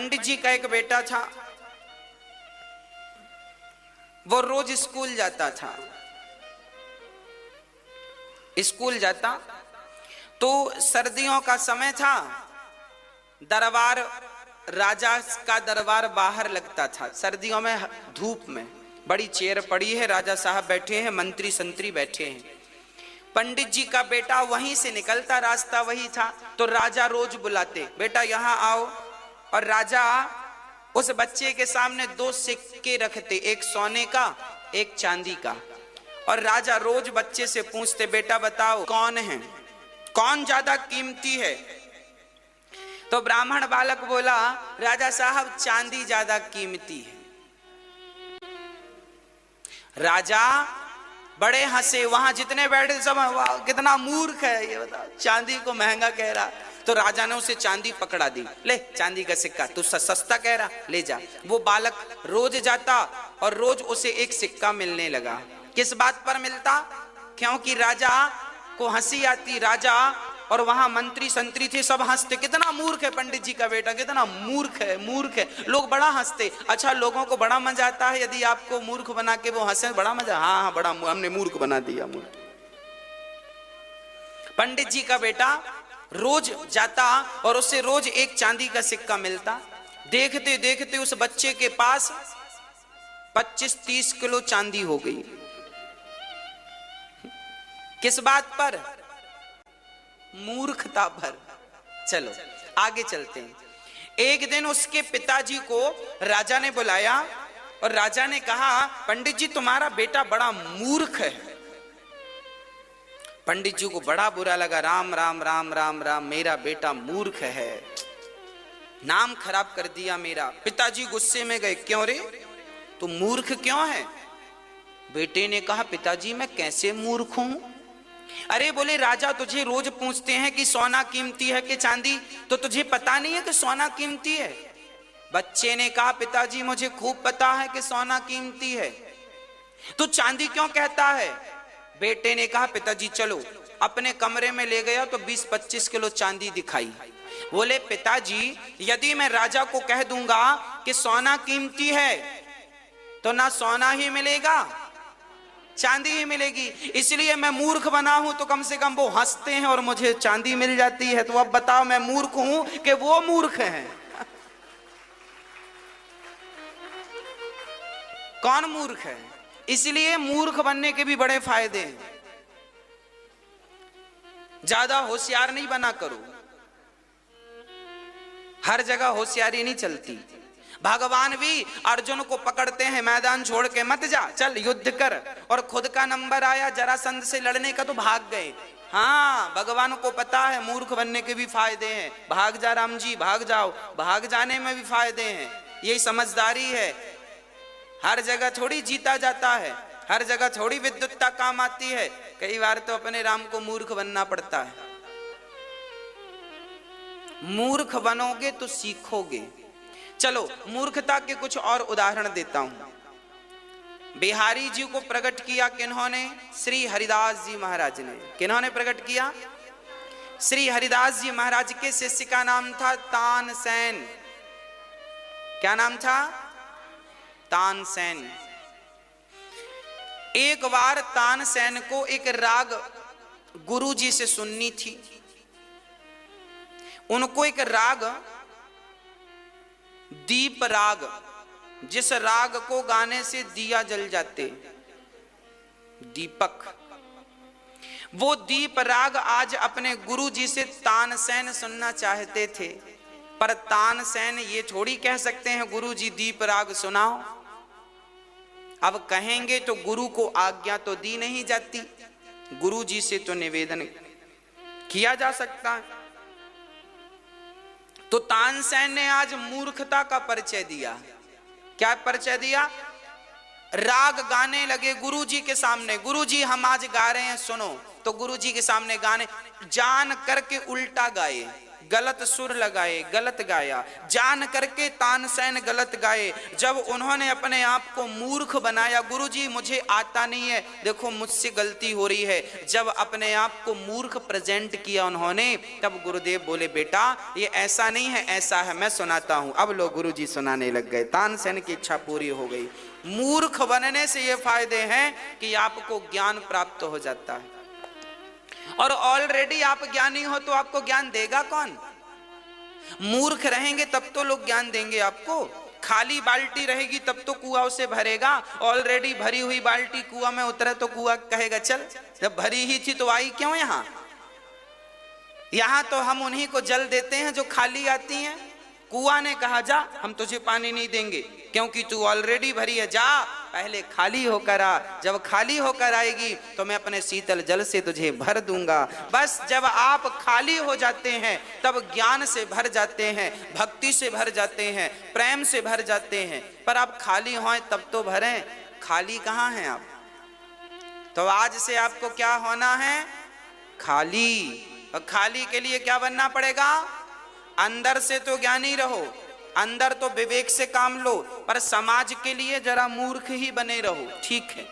पंडित जी का एक बेटा था, वो रोज स्कूल जाता था। स्कूल जाता तो सर्दियों का समय था, दरबार, राजा का दरबार बाहर लगता था। सर्दियों में धूप में बड़ी चेयर पड़ी है, राजा साहब बैठे हैं, मंत्री संतरी बैठे हैं। पंडित जी का बेटा वहीं से निकलता, रास्ता वही था, तो राजा रोज बुलाते, बेटा यहाँ आओ। और राजा उस बच्चे के सामने 2 सिक्के रखते, एक सोने का एक चांदी का। और राजा रोज बच्चे से पूछते, बेटा बताओ कौन है, कौन ज्यादा कीमती है। तो ब्राह्मण बालक बोला, राजा साहब चांदी ज्यादा कीमती है। राजा बड़े हंसे, वहां जितने बैठे सब, वाह कितना मूर्ख है ये, बताओ चांदी को महंगा कह रहा। तो राजा ने उसे चांदी पकड़ा दी, ले चांदी का सिक्का, तू सस्ता कह रहा, ले जा। वो बालक रोज जाता और रोज उसे एक सिक्का मिलने लगा। किस बात पर मिलता? क्योंकि राजा को हंसी आती, राजा और वहां मंत्री संतरी थे, सब हंसते, कितना मूर्ख है पंडित जी का बेटा, कितना मूर्ख है, मूर्ख है। लोग बड़ा हंसते। अच्छा, लोगों को बड़ा मजा आता है यदि आपको मूर्ख बना के वो हंसे, बड़ा मजा, हाँ हाँ बड़ा, हमने मूर्ख बना दिया, मूर्ख। पंडित जी का बेटा रोज जाता और उससे रोज एक चांदी का सिक्का मिलता। देखते देखते उस बच्चे के पास 25-30 किलो चांदी हो गई। किस बात पर? मूर्खता पर। चलो आगे चलते हैं। एक दिन उसके पिताजी को राजा ने बुलाया और राजा ने कहा, पंडित जी तुम्हारा बेटा बड़ा मूर्ख है। पंडित जी को बड़ा बुरा लगा, राम राम राम राम राम, मेरा बेटा मूर्ख है, नाम खराब कर दिया मेरा। पिताजी गुस्से में गए, क्यों रे, तू मूर्ख क्यों है? बेटे ने कहा, पिताजी मैं कैसे मूर्ख हूं? अरे बोले, राजा तुझे रोज पूछते हैं कि सोना कीमती है कि चांदी, तो तुझे पता नहीं है कि सोना कीमती है? बच्चे ने कहा, पिताजी मुझे खूब पता है कि सोना कीमती है, तो चांदी क्यों कहता है? बेटे ने कहा, पिताजी चलो। अपने कमरे में ले गया तो 20-25 किलो चांदी दिखाई। बोले, पिताजी यदि मैं राजा को कह दूंगा कि सोना कीमती है तो ना सोना ही मिलेगा, चांदी ही मिलेगी। इसलिए मैं मूर्ख बना हूं, तो कम से कम वो हंसते हैं और मुझे चांदी मिल जाती है। तो अब बताओ मैं मूर्ख हूं कि वो मूर्ख हैं? कौन मूर्ख है? इसलिए मूर्ख बनने के भी बड़े फायदे हैं। ज्यादा होशियार नहीं बना करो, हर जगह होशियारी नहीं चलती। भगवान भी अर्जुन को पकड़ते हैं, मैदान छोड़ के मत जा, चल युद्ध कर, और खुद का नंबर आया जरासंध से लड़ने का तो भाग गए। हाँ, भगवान को पता है मूर्ख बनने के भी फायदे हैं। भाग जा राम जी, भाग जाओ, भाग जाने में भी फायदे हैं। यही समझदारी है। हर जगह थोड़ी जीता जाता है, हर जगह थोड़ी विद्युत्ता काम आती है। कई बार तो अपने राम को मूर्ख बनना पड़ता है। मूर्ख बनोगे तो सीखोगे। चलो मूर्खता के कुछ और उदाहरण देता हूं। बिहारी जी को प्रकट किया किन्होंने? श्री हरिदास जी महाराज ने। किन्होंने प्रकट किया? श्री हरिदास जी महाराज के शिष्य का नाम था तानसेन। क्या नाम था? तानसेन। एक बार तानसेन को एक राग गुरु जी से सुननी थी। उनको एक राग, दीप राग, जिस राग को गाने से दिया जल जाते, दीपक, वो दीप राग आज अपने गुरु जी से तानसेन सुनना चाहते थे। पर तानसेन ये थोड़ी कह सकते हैं गुरु जी दीप राग सुनाओ। अब कहेंगे तो गुरु को आज्ञा तो दी नहीं जाती, गुरु जी से तो निवेदन किया जा सकता है। तो तानसेन ने आज मूर्खता का परिचय दिया। क्या परिचय दिया? राग गाने लगे गुरु जी के सामने। गुरु जी हम आज गा रहे हैं सुनो। तो गुरु जी के सामने गाने, जान करके उल्टा गाए, गलत सुर लगाए, गलत गाया, जान करके तानसेन गलत गाए। जब उन्होंने अपने आप को मूर्ख बनाया, गुरुजी मुझे आता नहीं है, देखो मुझसे गलती हो रही है, जब अपने आप को मूर्ख प्रेजेंट किया उन्होंने, तब गुरुदेव बोले बेटा ये ऐसा नहीं है, ऐसा है, मैं सुनाता हूं। अब लोग गुरुजी सुनाने लग गए, तानसेन की इच्छा पूरी हो गई। मूर्ख बनने से ये फायदे हैं कि आपको ज्ञान प्राप्त हो जाता है, और ऑलरेडी आप ज्ञानी हो तो आपको ज्ञान देगा कौन? मूर्ख रहेंगे तब तो लोग ज्ञान देंगे आपको। खाली बाल्टी रहेगी तब तो कुआं उसे भरेगा, ऑलरेडी भरी हुई बाल्टी कुआं में उतरे तो कुआं कहेगा चल, जब भरी ही थी तो आई क्यों यहां? यहां तो हम उन्हीं को जल देते हैं जो खाली आती हैं। कुआं ने कहा जा हम तुझे पानी नहीं देंगे क्योंकि तू ऑलरेडी भरी है, जा पहले खाली होकर आ, जब खाली होकर आएगी तो मैं अपने शीतल जल से तुझे भर दूंगा। बस जब आप खाली हो जाते हैं तब ज्ञान से भर जाते हैं, भक्ति से भर जाते हैं, प्रेम से भर जाते हैं। पर आप खाली हों तब तो भरें, खाली कहाँ हैं आप? तो आज से आपको क्या होना है? खाली। और खाली के लिए क्या बनना पड़ेगा? अंदर से तो ज्ञानी रहो, अंदर तो विवेक से काम लो, पर समाज के लिए जरा मूर्ख ही बने रहो, ठीक है।